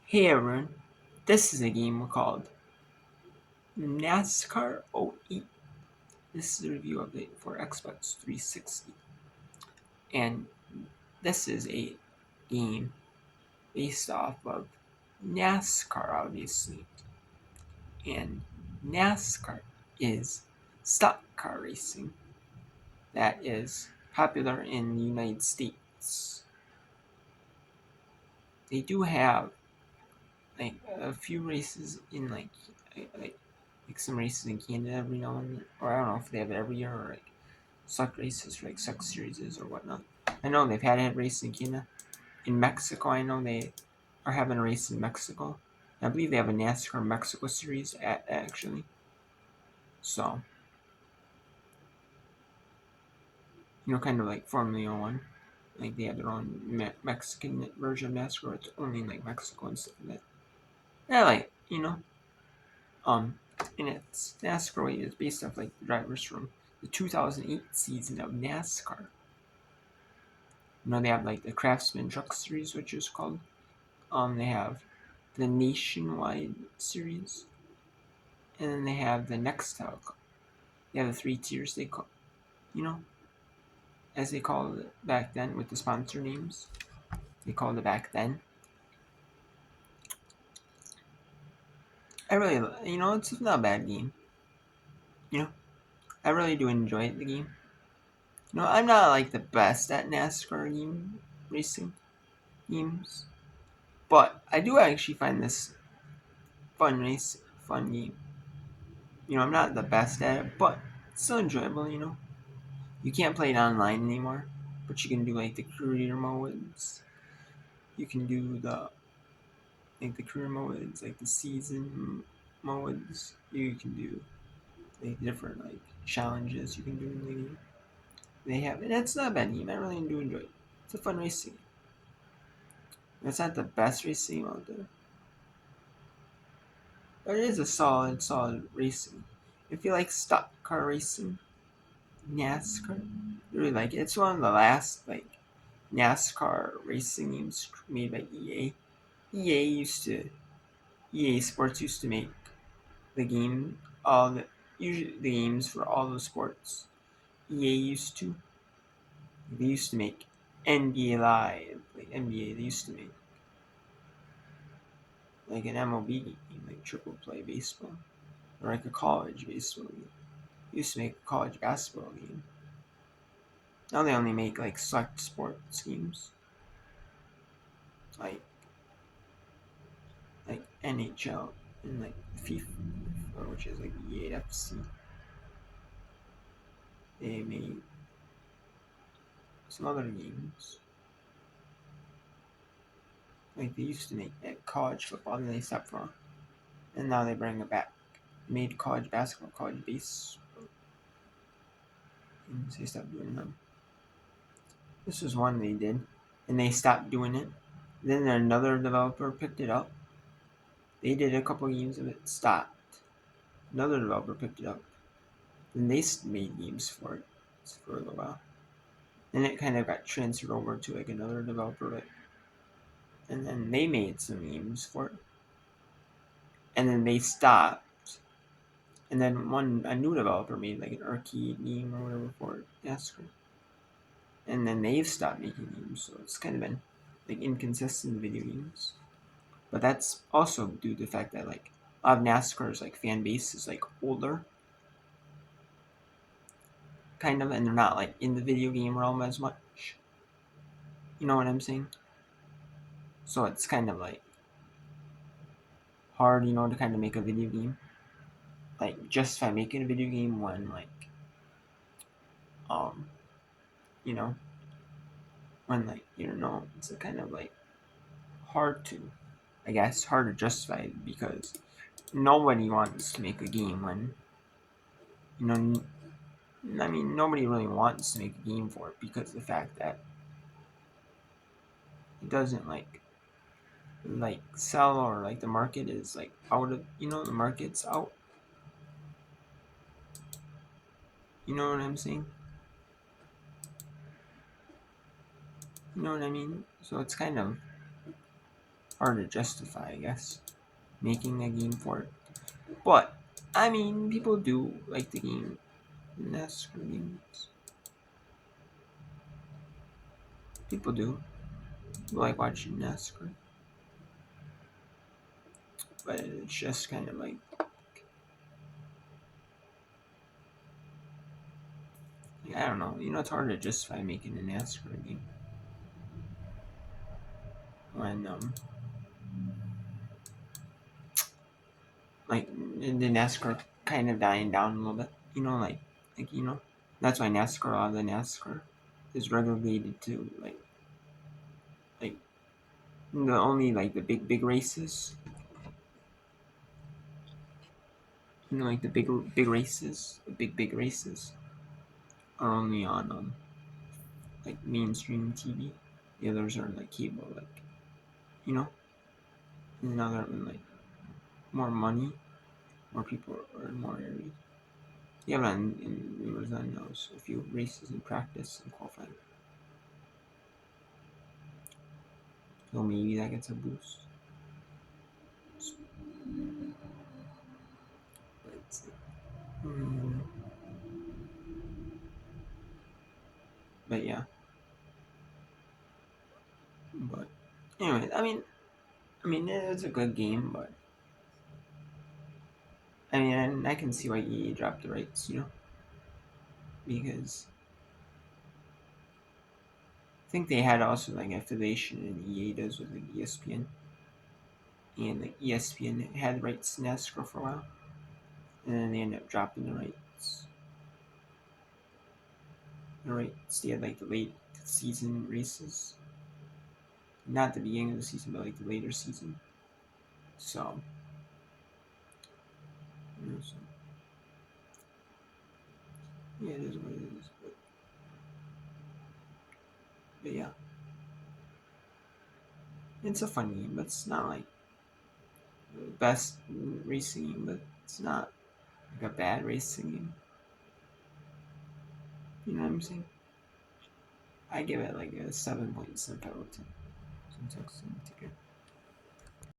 Hey everyone, this is a game called NASCAR '08. This is a review update for Xbox 360. And this is a game based off of NASCAR, obviously. And NASCAR is stock car racing that is popular in the United States. They do have like a few races in like some races in Canada every now and then, or I don't know if they have it every year or like suck races or like suck series or whatnot. I know they've had a race in Canada. In Mexico, I know they are having a race in Mexico. I believe they have a NASCAR Mexico series actually. So, kind of like Formula One. Like they have their own Mexican version of NASCAR. It's only in like Mexico and stuff like that. Yeah, um, and it's NASCAR is based off like the drivers from the 2008 season of NASCAR. They have like the Craftsman Truck Series, which is called. They have the Nationwide Series, and then they have the Nextel. They have the three tiers they call, you know, as they called it back then with the sponsor names. They called it back then. I really, it's not a bad game. You know, I really do enjoy the game. I'm not like the best at NASCAR game racing games, but I do actually find this fun game. I'm not the best at it, but it's still enjoyable. You can't play it online anymore, but you can do like the career modes. You can do the career modes, like the season modes. You can do like different like challenges you can do in the game. They have, and it's not a bad game. I really do enjoy it. It's a fun racing. It's not the best racing out there, but it is a solid racing. If you like stock car racing, NASCAR, you really like it. It's one of the last like NASCAR racing games made by EA. EA Sports used to make the game all the usually the games for all the sports. EA used to they used to make NBA Live, like NBA. They used to make like an MLB game, like triple play baseball, or like a college baseball game. They used to make a college basketball game. Now they only make like select sports games, like NHL and like FIFA, which is like EAFC. They made some other games. Like they used to make college football, and they stopped for, and now they bring it back. Made college basketball, college baseball, and they stopped doing them. This was one they did, and they stopped doing it. Then another developer picked it up. They did a couple games of it, stopped. Another developer picked it up. Then they made games for it for a little while. Then it kind of got transferred over to like another developer, and then they made some games for it. And then they stopped. And then a new developer made like an arcade game or whatever for it, NASCAR. And then they've stopped making games, so it's kind of been like inconsistent video games. But that's also due to the fact that like a lot of NASCAR's like fan base is like older, kind of, and they're not like in the video game realm as much. You know what I'm saying? So it's kind of like hard, to kind of make a video game. Like justify making a video game when um, you know, it's a kind of like hard to, I guess, hard to justify because nobody wants to make a game when, you know, I mean, nobody really wants to make a game for it because of the fact that it doesn't like sell, or like the market is like out of, the market's out. You know what I'm saying? You know what I mean? So it's kind of hard to justify, I guess, making a game for it. But I mean, people do like the game, NASCAR games. People do like watching NASCAR, but it's just kind of like I don't know. It's hard to justify making a NASCAR game when like the NASCAR kind of dying down a little bit. That's why NASCAR, a lot of the NASCAR is relegated to like the only like the big races. Like the big races, the big races are only on like mainstream TV. The others are like cable, like you know, and now they're like more money, more people are in more areas. Yeah, but in Amazon knows a few races in practice and qualifying, so maybe that gets a boost. Let's see. Hmm. But yeah, but anyway, I mean, it's a good game, but I mean, I can see why EA dropped the rights, because I think they had also like affiliation in EA does with like ESPN, and like ESPN had rights to NASCAR for a while, and then they ended up dropping the rights. They had like the late season races, not the beginning of the season, but like the later season. So, so yeah, it is what it is. But yeah, it's a fun game. But it's not like the best racing game, but it's not like a bad racing game. You know what I'm saying? I give it like a 7.7 out of 10. Some ticket.